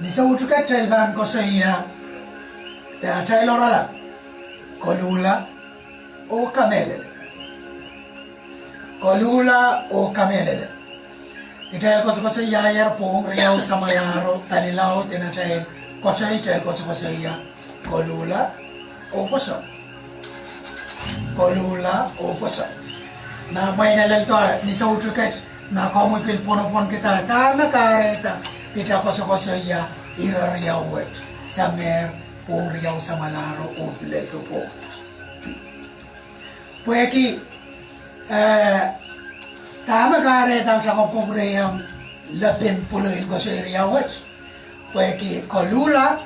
Nisautuka trailvan ko sa iya. Te trailorala. Kolula o kamelele. Kolula o kamelele. Itrail ko sa iya yar pong riyaw sa mayaro. Talilaw tinatrail. Ko sa itrail ko sa iya. Kolula o poso. Kolula o poso. Na may nalalto nisautuka na kamu pilpon kita tama kareta kita ko sa iya irariyawet sa mer pong riyaw sa malaro o leto po. Pueki tama kareta sa ko riyang lapin puloin ko sa iriyawet. Pueki kolula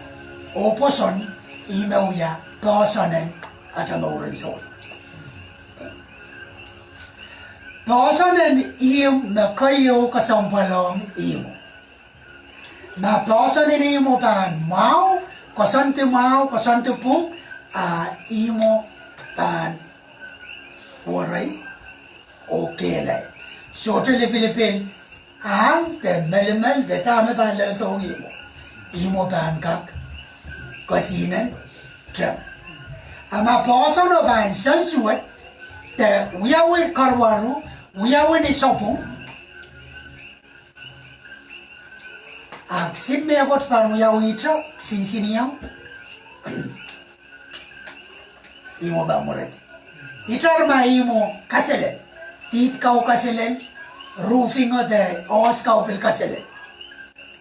o poson imauya posonen at amaurin sol. Posonen iyong na kayo kasampalong imo. Na posonen imo pan mau, kasante pong imo pan waray o kelay. So to Pilipin, ang te melimel de tama pan laltong imo. Imo pan kak kasinan tram. Ama posono pan sansuat te uyawir karwaru Uyawin ni sopong aksin me abot par uyawitra sinsiniam imo ba moret itar ma imo kaselen tit kau kaselen roofing o de os kau pil kaselen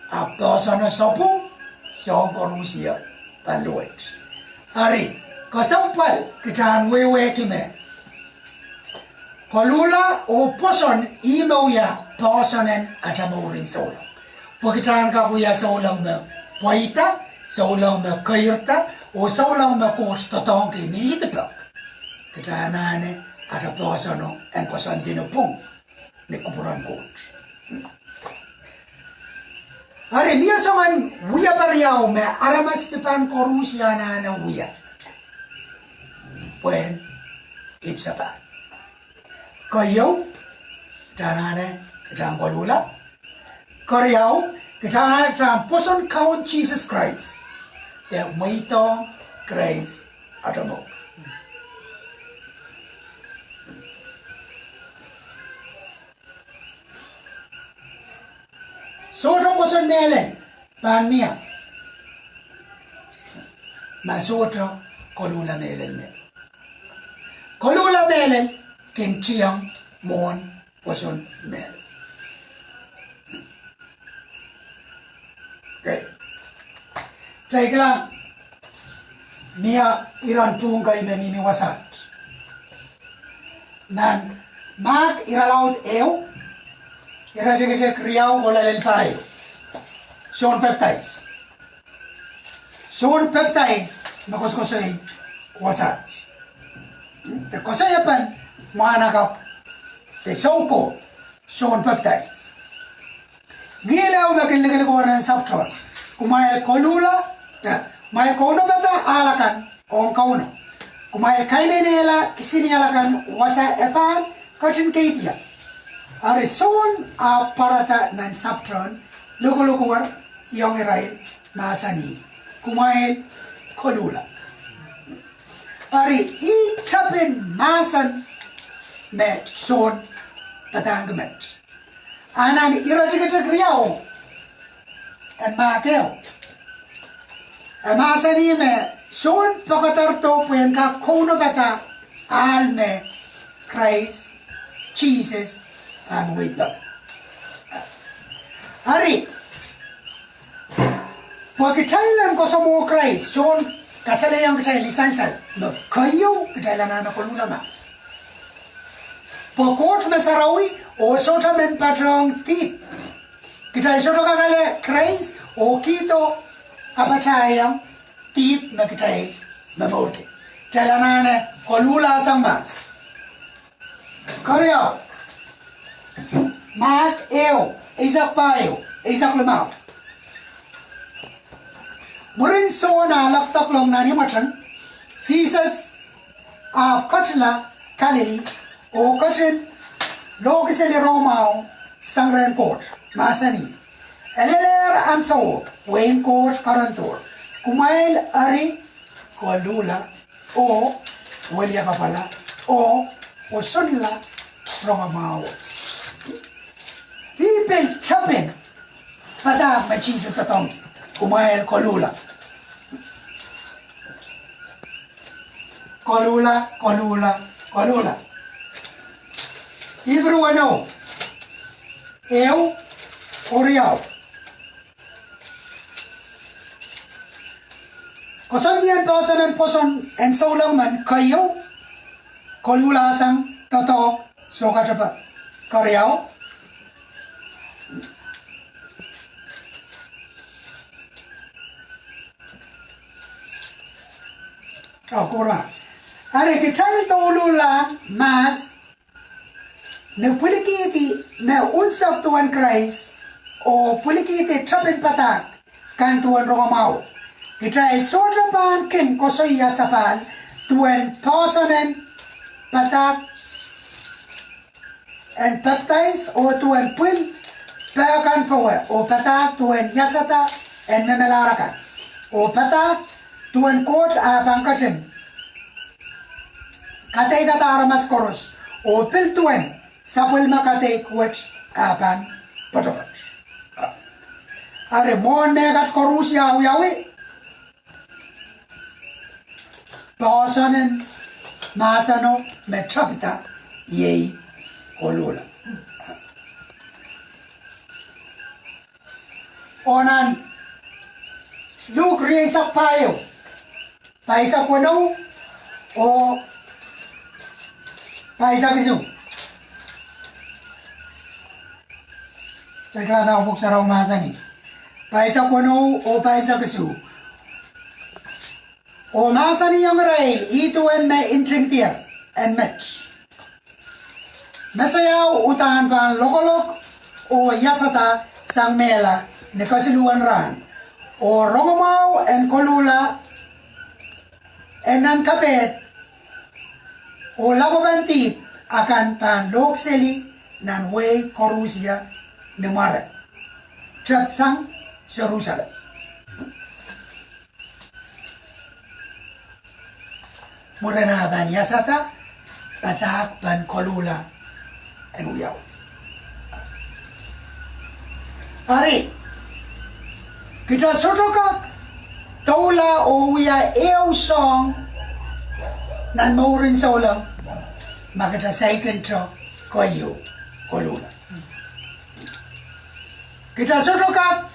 ap dosono sopong so korusia paluet ari kasampal kitan wewe kime Kolula o poson imauya posonen atamurin solo. Pagkitaan ka kuya solang me poita, solang me kairta, o solang me coach totong kini itipak. Kitaan nane ata posono en poson dinupung ni kupuran coach. Are biya saman wiya bariyaw me aramas tipan korusya na wiya. Puen ipsapan. Kayo, tanane, kitang kolula. Karyaw, kitang poson count Jesus Christ. The maito Christ atamo. Soto poson melen, pan mia. Masoto kolula melen me. Kolula melen. Kenchiang mon poson mel. Okay. Traiklang niya iran pungay na niniwasat. Nan mag iralaut ew irajegete kriyaw o lalelpayo. Sean peptides. Sean peptides nakoskosoy wasat. Te kosayapan manakap te soko Sean peptides. Gilaw makiligil ko rin subtron. Kumaya kolula, may kono bata alakan on kauno. Kumaya kaine nila kisini alakan wasa epan katin kaitia. Are Sean parata nan subtron luko-lukuwar yung iray masani. Kumaya kolula. Are itapin masan met son patangment. Anan irajigata kriyaw en makeo. Amasani me son pakatarto puen ka kono bata alme Christ Jesus and with them. Ari pagkitailan ko sa mo Christ son kasalayang kitay lisansal no kayo kitailan na kolula mas. Pokot mesarawi o sota men patrong tip. Kita isoto kakale Christ o kito apatayang tip na kitay mamorke. Talanane kolula sambas. Koryo. Mark eo, Isaac payo, Isaac lemao. Murin so na laptop long nani matan. Jesus kotla Galilee o kotin logisele Romao sangren court masani Eleler an so, wen coach karantor. Kumail ari kolula o welia kapala o sunla rongamao. People chopping pada machisa tatong kumail kolula. Kolula. Hebrew ano? Eu oriau. Kosondian poson and solang man kayo kolula sang toto sokatapa karyao. Oh, kurang. Are kitai tolula mas ne pulikiti ne unsap tuan Christ o pulikiti chapin patak kan tuan romau. Kitai sotra pan kin kosoya sapan tuan posonen patak and baptize o tuan pun pakan poe o patak tuan yasata and memelarakan o patak tuan coach abang kacin katay kata aramas koros o pil tuan sapul makatay coach abang patokot are mon megat korus yawi pasanen masano metrapita yei kolula onan Luke risak payo paisa kuno o paisa bisu teka na ubok sa raw masani paisa kuno o paisa bisu o masani yang rail itu en me intringtier en match masayaw utahan pan lokolok o yasata sang mela ne kasiluan ran o romamau en kolula enan kapet o lagobanti akan pan lokseli nan way korusia nemare trap sang Jerusalem murena ban yasata patak ban kolula en uyaw ari kita sotokak Tola o wia eo song nan maurin sa ulang magata saikin tro koyo kolula. Kita sotokak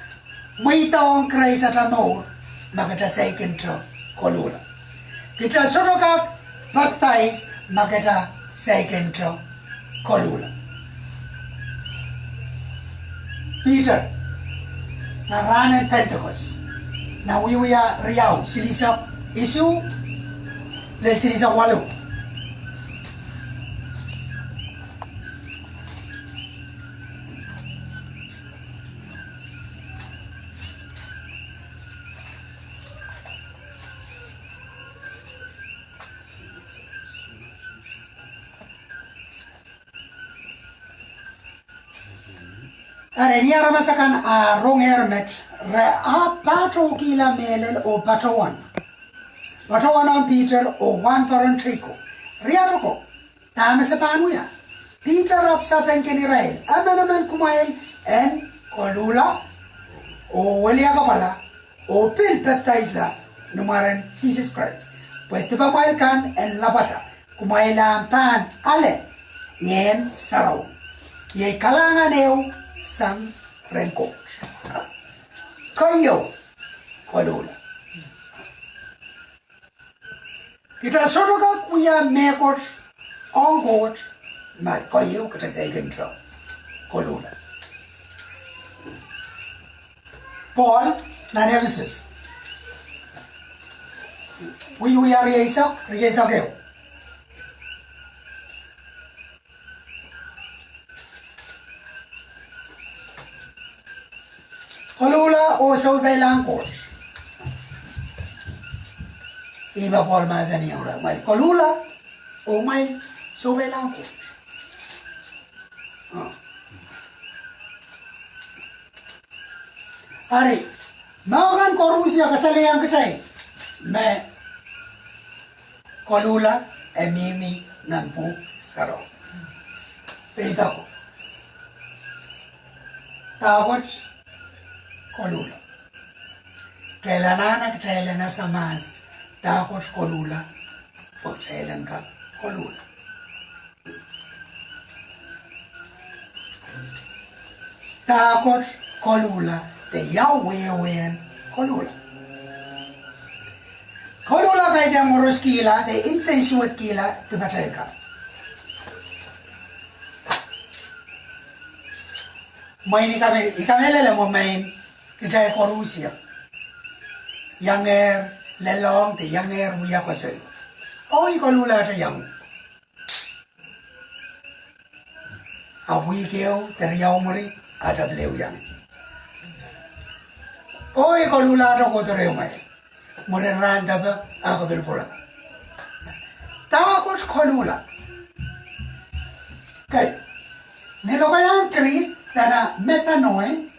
may taong kray sa tamaur magata saikin tro kolula. Kita sotokak baptize magata saikin tro kolula. Peter na ranen Pentecost na wiwiya riyaw silisap isu lel silisap walo are niya ramasakan a rong hermet re a patro kila melel o patroan on Peter o one paron triko riaroko tama sa panuya Peter up sa penken Israel aman kumail en kolula o walia kapala o pil baptize la numaran Jesus Christ pwede pa mail kan en labata kumailan pan ale ngen saraw ye kalangan eo sang renko kayo kolula kita sotoka kuya mekot ongot ma kayo kita segen tro kolula Paul na Ephesus we are riesa keo kolula o so belang coach iba Paul mazani ora mal kolula o mai so belang coach Ari, mau kan korupsi kasal yang ketai. Me kolula emimi nampu saro. Pita ko. Takot kolula. Trailer sa mas. Takot kolula. Pag trailer ka kolula. Takot kolula. The Yahweh kolula. Kolula kay the moros kila, the insensuate kila, tumatay ka. Main ikamela mo main, kita korupsi. Younger, lelong, the younger wiya ko sa'yo. Oh, kolula ito yang. Awi keo, teriyaw mo rin, adablew yang. Oh, kolula ito ko teriyaw mo rin. Mureranda ba, ako bilpula. Takot kolula. Kaya, nilokayang kri, dana metanoin,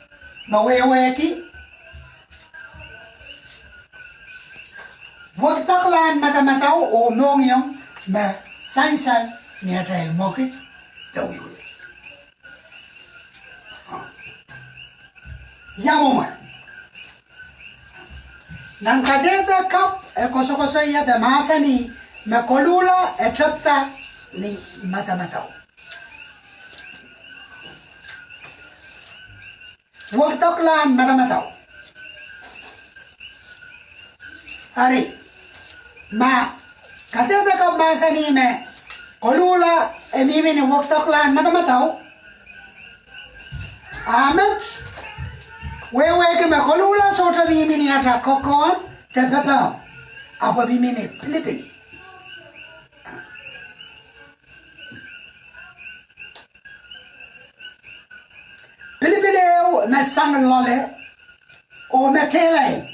maweweki, wag taklan matamataw o mongyong ma sansay niya tayo mokit dawiwi. Yamuman. Nang kadeta kap koso-koso iya da masa ni makolula chapta ni matamataw. Wag taklan matamataw. Ari, ma kadeta kap masa ni me kolula mimi ni wag taklan matamataw. Amet wewe ke kolula sota mimi ni ata kokon te papa apa mimi ni Pilipin. Pilipin me sang lole o me kele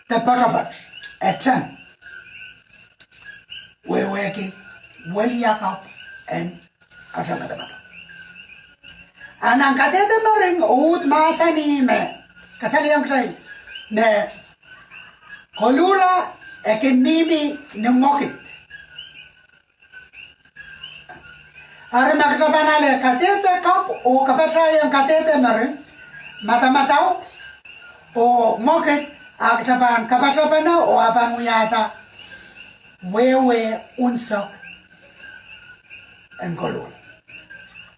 te patapat etan wewe ke weliakap en ata matamata. Anang kadete maring ut masa ni me kasali yang kray ne kolula mimi ngokit are maktabanale kadete kap o kapasa yang kadete maring mata-matao o ngokit aktaban kapasa bana o aban uyata wewe unsak en kolula.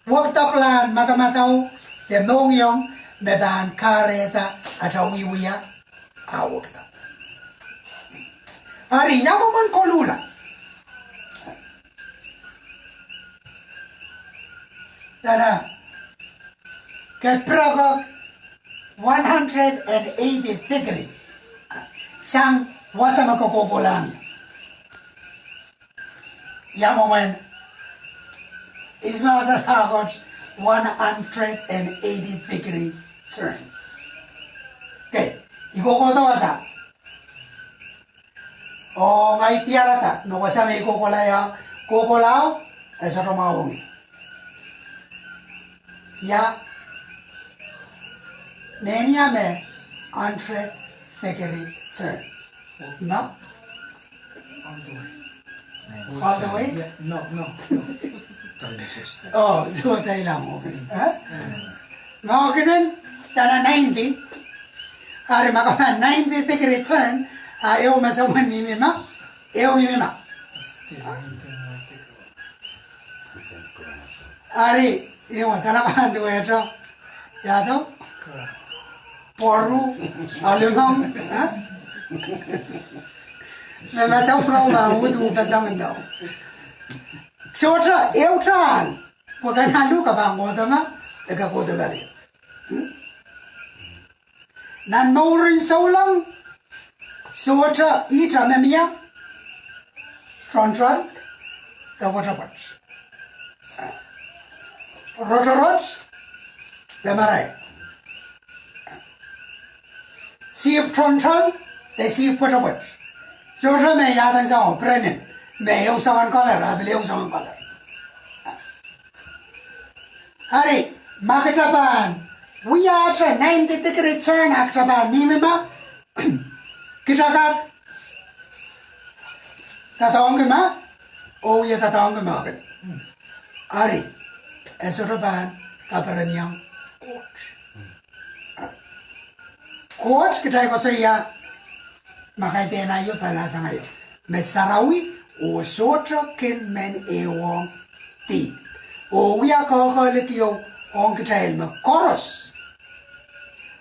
Wag taklan mata-mataw de mongyong medan kareta atawiwiya awag ta. Ari yaman kolula. Dana kepragok 180 degree sang wasa makokokolang. Yaman Isma was got 180 degree turn. Okay, ikokoto wasa. O ngai tiarata no wasa me ikokolaya kokolao eso to maungi. Ya nenia me 100 degree turn. No? All the way? Yeah, no. Oh, so tayo lang. Mga ganun, tana 90. Ari maka 90 degree turn, ayaw masaman mimima. Ayaw mimima. Ari, yung tana ka duwe ito. Yato? Poru, alungong. Masaman mahudu pasaman daw. Sota eutran, bukan halu kabang modama, ega kode balik. Nan maurin saulang, sota ita memia, tron, the waterpot. Rotorot, the marai. Siep tron, the siep waterpot. Sota me yadan sa prenin. Me usawan color, abili usawan color. Hari, makatapan, we are 90 degree turn akta mimima kita kak tatong ma oh ya tatong ma kan ari esoraban kabaranyang coach kita ko saya makai tena yo pala sa ngayon mesarawi o sotra ken men ewong ti o ya ko lekio on kita ma koros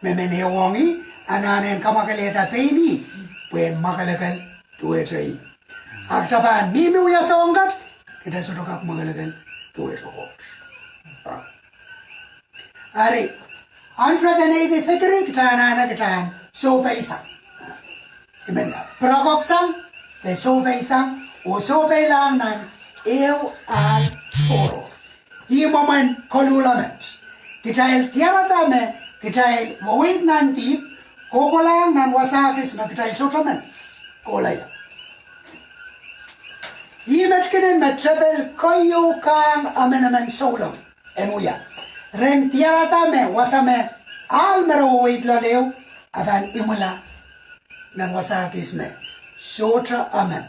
me men ewongi ananen kamakaleta peini puen makalakal tuetrai aktaban mimi uya songat kita sudah kak makalakal tuetro ari 180 degree kita ana kita so paisa imenda provoksam de so paisa o so lang nan eu al oro i moment kolulamet kita el tiara dame kita el void nanti kokolang nan wasakis na kita el sotamen kolaya i metkenen met trebel koyo kan amenamen solo emuya ren tiara dame wasame almero void lo leo aban imula nan wasakis me sotra amen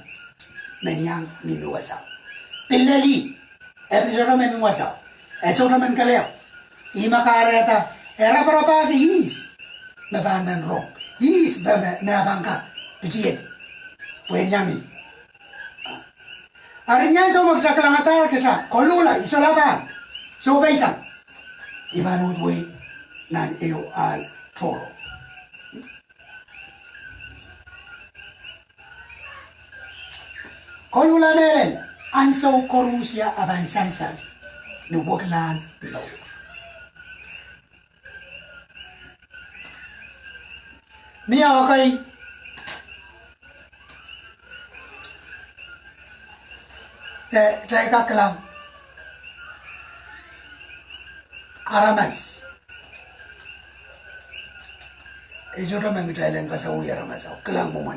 menyang mimi wasa pileli episode men wasa episode men kaleo ima kareta era berapa di is me ban men ro is be me abangka pijiet puenyami arinya so mo taklamatar kita kolula isolaban so baisan ibanu we nan eu al toro kolula melen anso korusia avansansan no woglan no mia okay te treka kalam aramas ejoto mengitailen kasau aramas kalam moman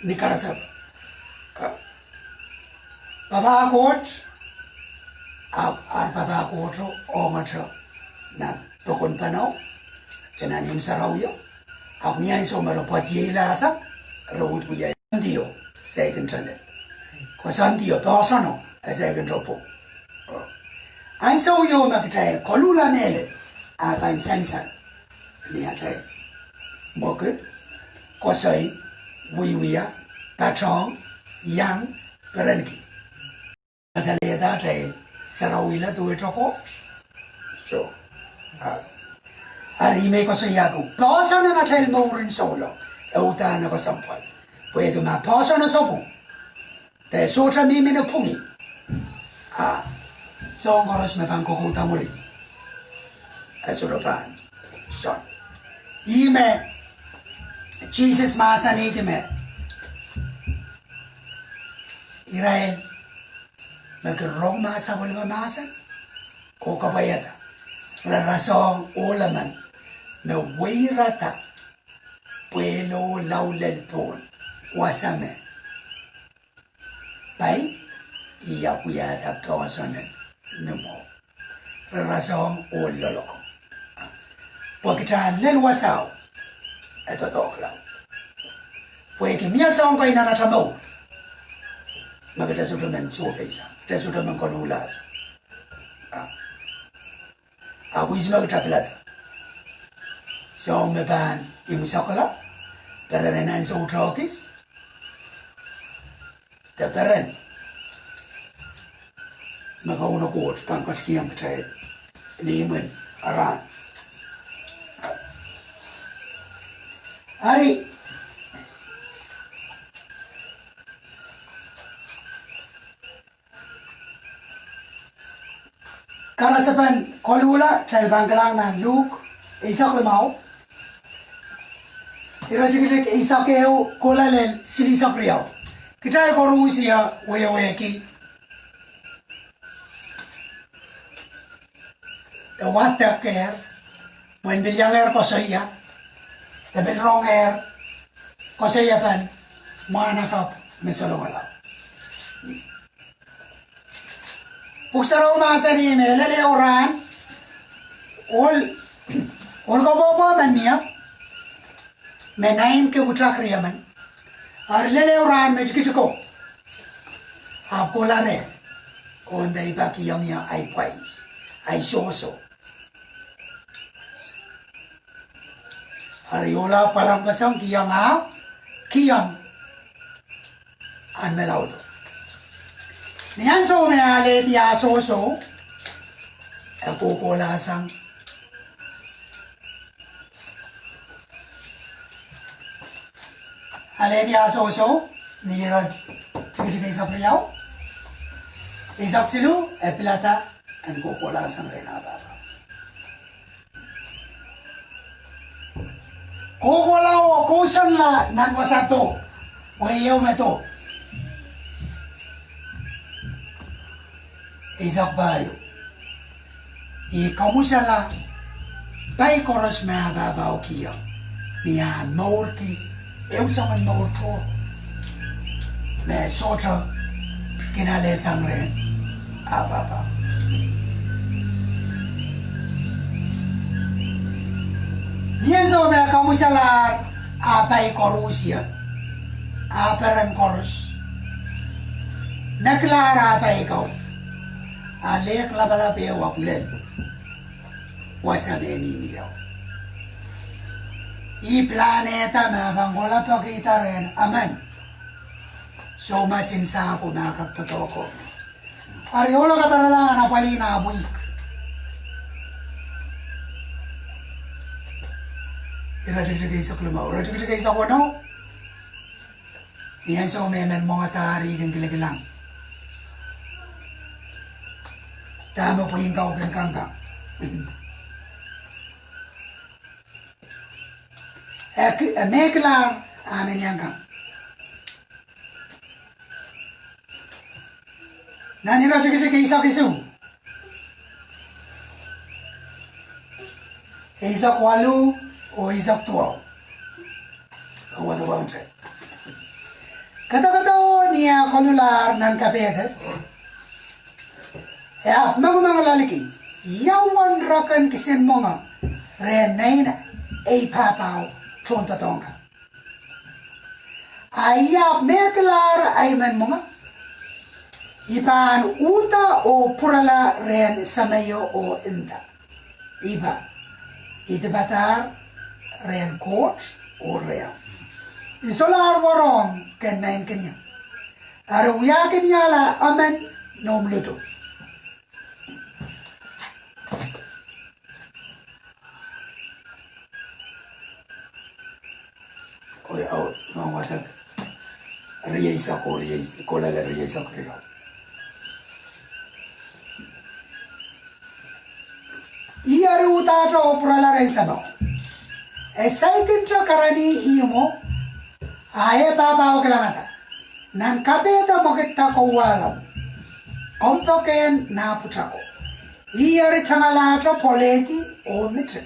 nikarasab baba coach ar baba coach o matro na tokon panau kenanim sarawyo apnya iso maro pati ila sa rawut buya ndio second channel ko sandio dosano second ropo ai so yo maktai kolula mele aban sansan ni atai mogut ko sai wiya patron yang berenki asale da tai sarawila tu etoko so ari me ko sai yaku pasana na tel morin solo euta na ko sampal puedo ma pasana sopu te sotra mi no pungi songoros me banko ko tamuri asoropan son ime Jesus masa ni me Israel nagkarong masa wala masa ko kabayata rarasong olaman na wayrata puelo laulel pon wasame pai iya kuyata tosonen numo rarasong ololoko pagkitaan lel wasaw ito lang. Pwede miya sa ko inanatamaw. Maganda sudah men suka isa. Kita sudah mengkonulas. Aku isi maganda pelada. So meban imusakala. Peranan sa utrokis. Teperan. Magauna ko pangkat kiyam kita liman aran. Ari karasapan kolula trail bangkalang na Luke isak lemau irajik isak eu kolalel silisak riau kita korusia weyaweki the water care when bilyanger ko saya the wrong air ko saya pan mana ka mesolongala Puksaraw masa ni melele oran ol ko bobo man niya menain ke buta kriyaman ar lele uran me chikiko apola re on dai ba ki yang ya ai pais ai so ariola palang pasang kiyang an melaudo niyan so me ale dia so ako kola sang ale dia so niya tiga isa priyaw isak silu plata an ko kola sang rena baba Kukulao, kusan la nan wasato. Wayaw na to. Isak bayo. Kamusa la bay koros me ababaw kiyo. Niya maur ki. Ew saman maur to. Me sotra kinale sangren ababaw. Niyan so me kamusa la abay koros ya. Aperan koros. Naklara abay ko. Alek labala be waklen. Wasabe niyo. I planeta na bangola pakita rin. Amen. So masinsa ko na kagtotoko. Ariola katarala na pali na abuik. Iratigtigay sa klumaw. Iratigtigay sa kuno. Niyan sa umemen mga tari ng gilagilang. Tama po yung kaugan kangka. Meklar amin yang kang. Nani iratigtigay sa kisu. Isak walu o isak tuwaw. Ang wadawang tret. Kata-kata niya konular nan kapete. Mga lalaki, yawan rakan kisin mga renain ay papaw tronta tongka. Ayap meklar ay man mga ipan uta o purala ren samayo o inda. Iba, itibatar ren coach o real. Isolar warong kenain kanya. Aruya kanya la amen nom luto. Oy, mga watag riyaysa ko, kolala riyaysa ko riyaw. Iyaru utato o purala riyaysa mo. Saitin tra karani iyo mo, aye baba o kalamata. Nan kapeta mo kita ko walaw. Kompoken na putra ko. Iyari chamalato poleki o mitrik.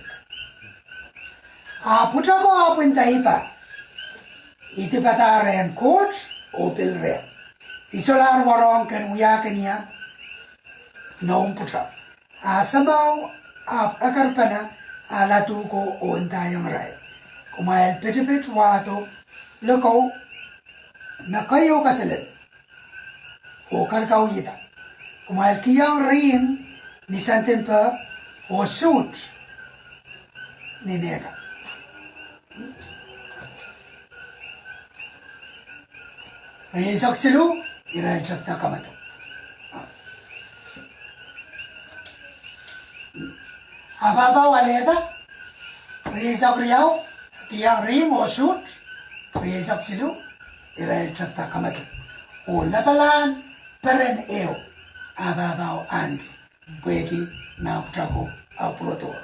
Putra ko apun taipa. Iti pataren coach o pilre. Isolar warong ken uyaken niya. Noong putra. Sabaw akarpana alatu ko o intayang ray. Kumayal pitipit wato. Lakaw, nakayo kasalit, o kalkaw ita. Kumayal kiyang rin ni Santimpa o suit ni Neka. Riyasak silu, irayajak na kamato. Ababa waleta, riyasak riyaw, kiyang rin o suit, riyasak silu, irayajak na kamato. O labalan, peren eo, ababaw anki, pwede na putako apuroto.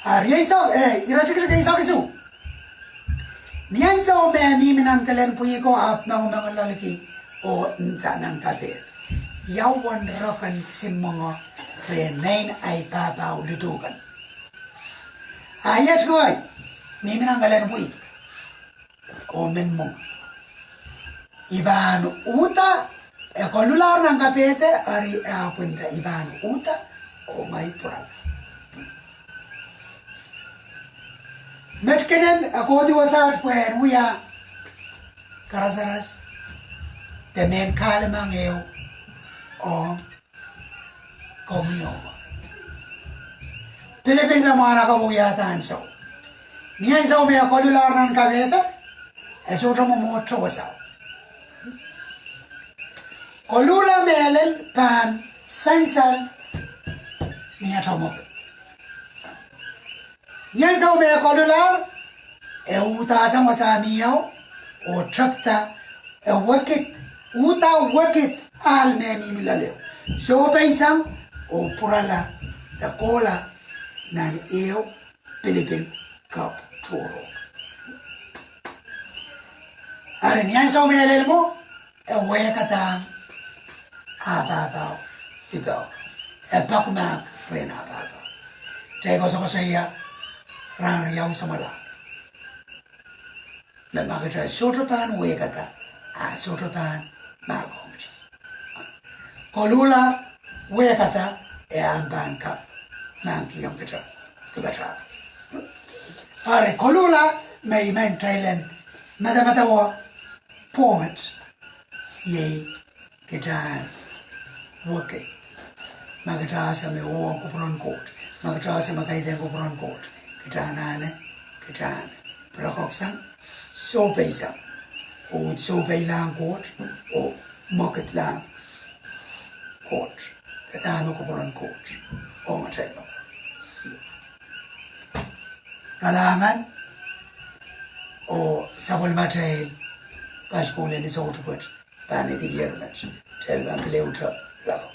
Riyasak, irayajak na isak isu. Niyan sa umemi minan kalen puyi ko ap mga lalaki o nta ng kapit. Yawan rakan si mga renain ay papaw lutukan. Ayat ko ay, miminang kalen puyi. O min mga. Iban uta, kolular ng kapete, ari apunta iban uta o may purag. Metkenen akodi wasat when we are Karasaras, the men Kalimangeo or Komio. Philippine Mamana Kabuyata and so. Nia is only a collular and caveta, as Otomo was out. Colula melel pan sansal Nia Tomoke. Nia is only a collular, a Utasa Masamio, or Tracta, a wicket, Uta wicket, al nemi milaleo. So paisang, o Purala, the cola, nan eo, Philippine Cup Toro. Arenian so melelmo, a wekata, a babao, the go, a buckman, rena baba. Take us also here, ran young samala. The market sotrapan wekata, a sotrapan magong. Kolula wekata, a ambanka, manki young guitar, the better. Are Kolula may man Thailand, Madamatawa, poet, ye, guitar, working. Magatasa me walk upon court, Magatasa Makaiden upon court, guitar nane, guitar, Pracoxan, so paysan, or so pay lang court, or market lang court, the time of upon court, or my table. Kalangan o sabol material pas kulen is output pani di yermet tel bang leutra lako